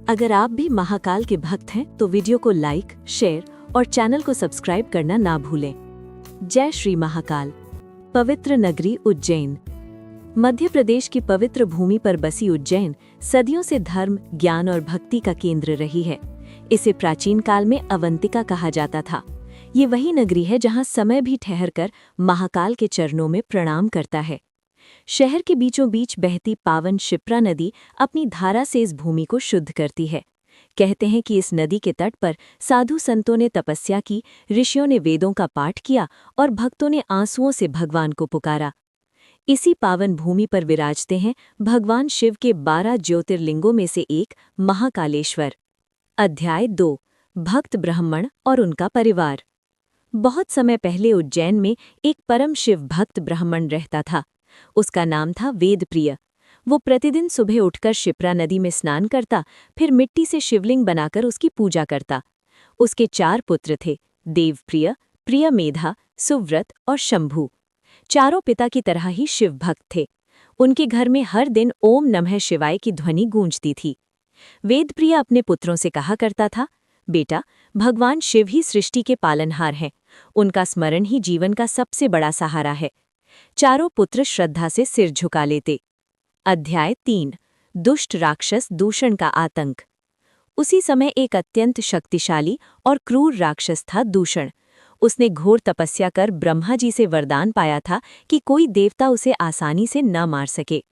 अगर आप भी महाकाल के भक्त हैं तो वीडियो को लाइक, शेयर और चैनल को सब्सक्राइब करना ना भूलें। जय श्री महाकाल। पवित्र नगरी उज्जैन। मध्य प्रदेश की पवित्र भूमि पर बसी उज्जैन सदियों से धर्म, ज्ञान और भक्ति का केंद्र रही है। इसे प्राचीन काल में अवंतिका कहा जाता था। ये वही नगरी है जहां समय भी ठहरकर महाकाल के चरणों में प्रणाम करता है। शहर के बीचों बीच बहती पावन शिप्रा नदी अपनी धारा से इस भूमि को शुद्ध करती है। कहते हैं कि इस नदी के तट पर साधु संतों ने तपस्या की, ऋषियों ने वेदों का पाठ किया और भक्तों ने आंसुओं से भगवान को पुकारा। इसी पावन भूमि पर विराजते हैं भगवान शिव के 12 ज्योतिर्लिंगों में से एक महाकालेश्वर। अध्याय 2। भक्त ब्राह्मण और उनका परिवार। बहुत समय पहले उज्जैन में एक परम शिव भक्त ब्राह्मण रहता था। उसका नाम था वेदप्रिय। वो प्रतिदिन सुबह उठकर शिप्रा नदी में स्नान करता, फिर मिट्टी से शिवलिंग बनाकर उसकी पूजा करता। उसके 4 पुत्र थे, देवप्रिय, प्रियमेधा, सुव्रत और शंभु। चारों पिता की तरह ही शिव भक्त थे। उनके घर में हर दिन ओम नमः शिवाय की ध्वनि गूंजती थी। वेदप्रिय अपने पुत्रों से कहा करता था, बेटा, भगवान शिव ही सृष्टि के पालनहार हैं। उनका स्मरण ही जीवन का सबसे बड़ा सहारा है। चारों पुत्र श्रद्धा से सिर झुका लेते। अध्याय 3। दुष्ट राक्षस दूषण का आतंक। उसी समय एक अत्यंत शक्तिशाली और क्रूर राक्षस था दूषण। उसने घोर तपस्या कर ब्रह्मा जी से वरदान पाया था कि कोई देवता उसे आसानी से न मार सके।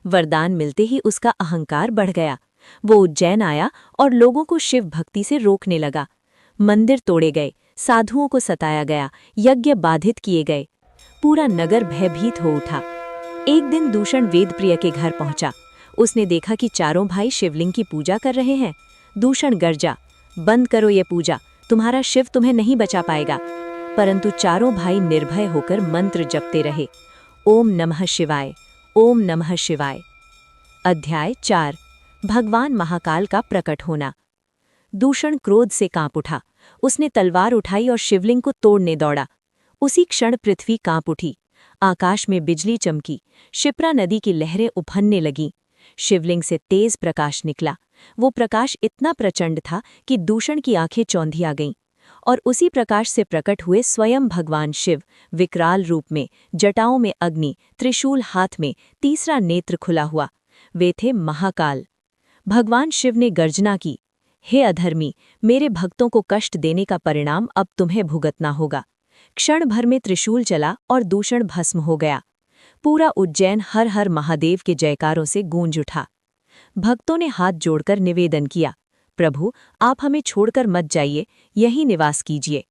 वरदान मिलते ही उसका अहंकार बढ़ गया। वो उज्जैन आया और लोगों को शिव भक्ति से रोकने लगा। मंदिर तोड़े गए, साधुओं को सताया गया, यज्ञ बाधित किए गए। पूरा नगर भयभीत हो उठा। एक दिन दूषण वेदप्रिय के घर पहुंचा। उसने देखा कि चारों भाई शिवलिंग की पूजा कर रहे हैं। दूषण गर्जा, बंद करो ये पूजा, तुम्हारा शिव तुम्हें नहीं बचा पाएगा। परंतु चारों भाई निर्भय होकर मंत्र जपते रहे। ओम नमः शिवाय, ओम नमः शिवाय। अध्याय 4। भगवान महाकाल का प्रकट होना। दूषण क्रोध से कांप उठा। उसने तलवार उठाई और शिवलिंग को तोड़ने दौड़ा। उसी क्षण पृथ्वी कांप उठी। आकाश में बिजली चमकी। शिप्रा नदी की लहरें उफनने लगीं। शिवलिंग से तेज प्रकाश निकला। वो प्रकाश इतना प्रचंड था कि दूषण की आंखें चौंधिया गईं। और उसी प्रकाश से प्रकट हुए स्वयं भगवान शिव, विकराल रूप में, जटाओं में अग्नि, त्रिशूल हाथ में, तीसरा नेत्र खुला हुआ। वे थे महाकाल। भगवान शिव ने गर्जना की, हे अधर्मी, मेरे भक्तों को कष्ट देने का परिणाम अब तुम्हें भुगतना होगा। क्षण भर में त्रिशूल चला और दूषण भस्म हो गया। पूरा उज्जैन हर हर महादेव के जयकारों से गूंज उठा। भक्तों ने हाथ जोड़कर निवेदन किया, प्रभु, आप हमें छोड़कर मत जाइए, यहीं निवास कीजिए।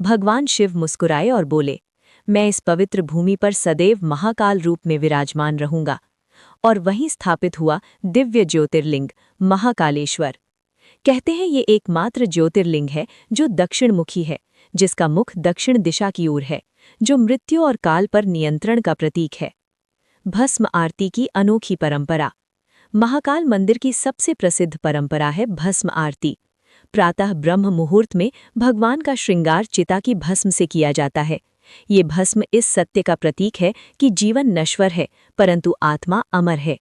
भगवान शिव मुस्कुराए और बोले, मैं इस पवित्र भूमि पर सदैव महाकाल रूप में विराजमान रहूंगा। और वहीं स्थापित हुआ दिव्य ज्योतिर्लिंग महाकालेश्वर। कहते हैं ये एकमात्र ज्योतिर्लिंग है जो दक्षिणमुखी है, जिसका मुख दक्षिण दिशा की ओर है, जो मृत्यु और काल पर नियंत्रण का प्रतीक है। भस्म आरती की अनोखी परंपरा। महाकाल मंदिर की सबसे प्रसिद्ध परंपरा है भस्म आरती। प्रातः ब्रह्म मुहूर्त में भगवान का श्रृंगार चिता की भस्म से किया जाता है। ये भस्म इस सत्य का प्रतीक है कि जीवन नश्वर है, परंतु आत्मा अमर है।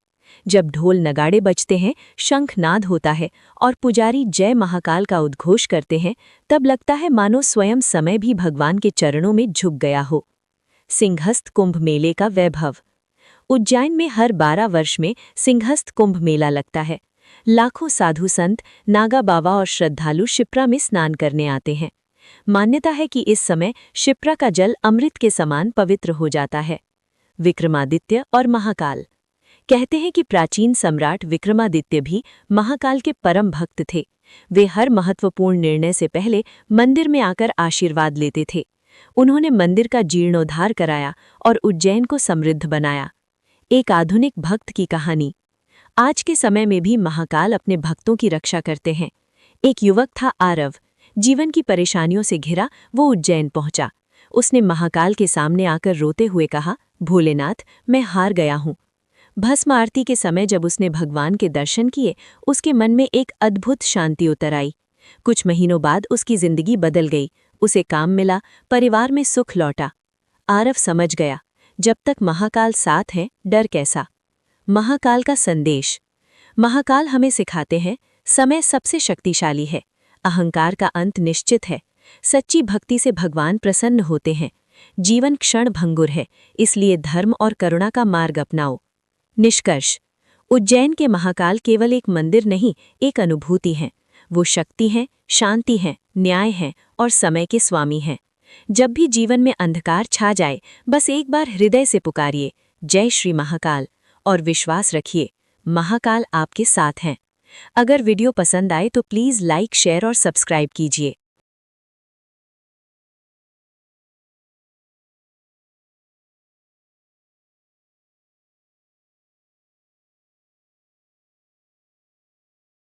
जब ढोल नगाड़े बजते हैं, शंखनाद होता है और पुजारी जय महाकाल का उद्घोष करते हैं, तब लगता है मानो स्वयं समय भी भगवान के चरणों में झुक गया हो। सिंहस्थ कुंभ मेले का वैभव। उज्जैन में हर 12 वर्ष में सिंहस्थ कुंभ मेला लगता है। लाखों साधु संत, नागा बाबा और श्रद्धालु शिप्रा में स्नान करने आते हैं। मान्यता है कि इस समय शिप्रा का जल अमृत के समान पवित्र हो जाता है। विक्रमादित्य और महाकाल। कहते हैं कि प्राचीन सम्राट विक्रमादित्य भी महाकाल के परम भक्त थे। वे हर महत्वपूर्ण निर्णय से पहले मंदिर में आकर आशीर्वाद लेते थे। उन्होंने मंदिर का जीर्णोद्धार कराया और उज्जैन को समृद्ध बनाया। एक आधुनिक भक्त की कहानी। आज के समय में भी महाकाल अपने भक्तों की रक्षा करते हैं। एक युवक था आरव। जीवन की परेशानियों से घिरा वो उज्जैन पहुंचा। उसने महाकाल के सामने आकर रोते हुए कहा, भोलेनाथ, मैं हार गया हूं। भस्म आरती के समय जब उसने भगवान के दर्शन किए, उसके मन में एक अद्भुत शांति उतर आई। कुछ महीनों बाद उसकी जिंदगी बदल गई। उसे काम मिला, परिवार में सुख लौटा। आरव समझ गया, जब तक महाकाल साथ हैं, डर कैसा। महाकाल का संदेश। महाकाल हमें सिखाते हैं, समय सबसे शक्तिशाली है। अहंकार का अंत निश्चित है। सच्ची भक्ति से भगवान प्रसन्न होते हैं। जीवन क्षण भंगुर है, इसलिए धर्म और करुणा का मार्ग अपनाओ। निष्कर्ष, उज्जैन के महाकाल केवल एक मंदिर नहीं, एक अनुभूति है। वो शक्ति हैं, शांति हैं, न्याय हैं और समय के स्वामी हैं। जब भी जीवन में अंधकार छा जाए, बस एक बार हृदय से पुकारिए, जय श्री महाकाल, और विश्वास रखिए, महाकाल आपके साथ हैं। अगर वीडियो पसंद आए तो प्लीज़ लाइक, शेयर और सब्सक्राइब कीजिए।